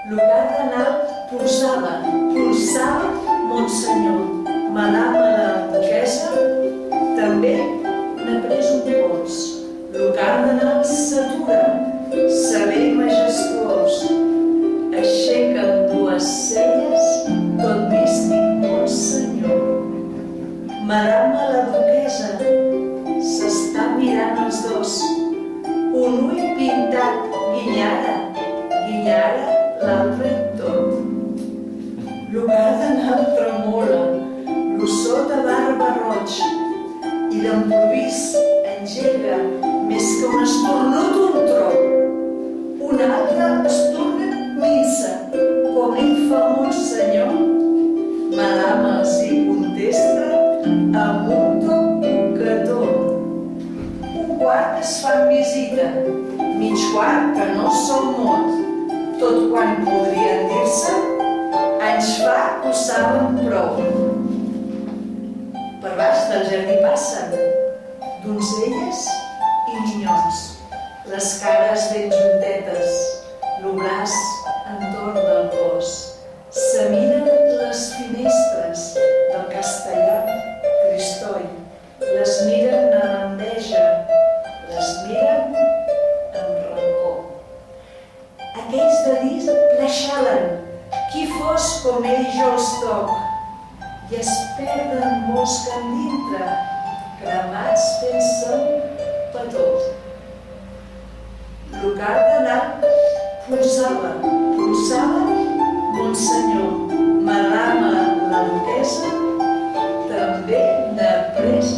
Lo cardenal pulsava Monsenyor. Madame la duquesa també n'ha pres un pols. Lo cardenal s'atura, sever i majestuós. Aixeca amb dues celles, tot místic Monsenyor. Madame la duquesa s'està mirant els dos. Un ull pintat, guinyara, l'altre tot. Lo cardenal tremola, lo sota barba roig, i d'improvís engega més que un estornut un tro. Un altre estornut minsa, com ell fa Monsenyor. Madame els hi contesta amb un to que torna. Un quart es fan visita, mig quart que no són mot. Tot quan podrien dir-se, anys fa que ho saben prou. Per baix del jardí passen donzelles i minyons, les cares ben juntetes, el braç entorn del cos. Se miren les finestres del castellà Cristoi, les miren amb enveja, les miren amb rancor. Aquells de dins pleixalen, qui fos com ell jo els toc, i es perden molts que en dintre, cremats fent-se petó. Lo cardenal pulsava Monsenyor. Madame la duquesa també n'ha pres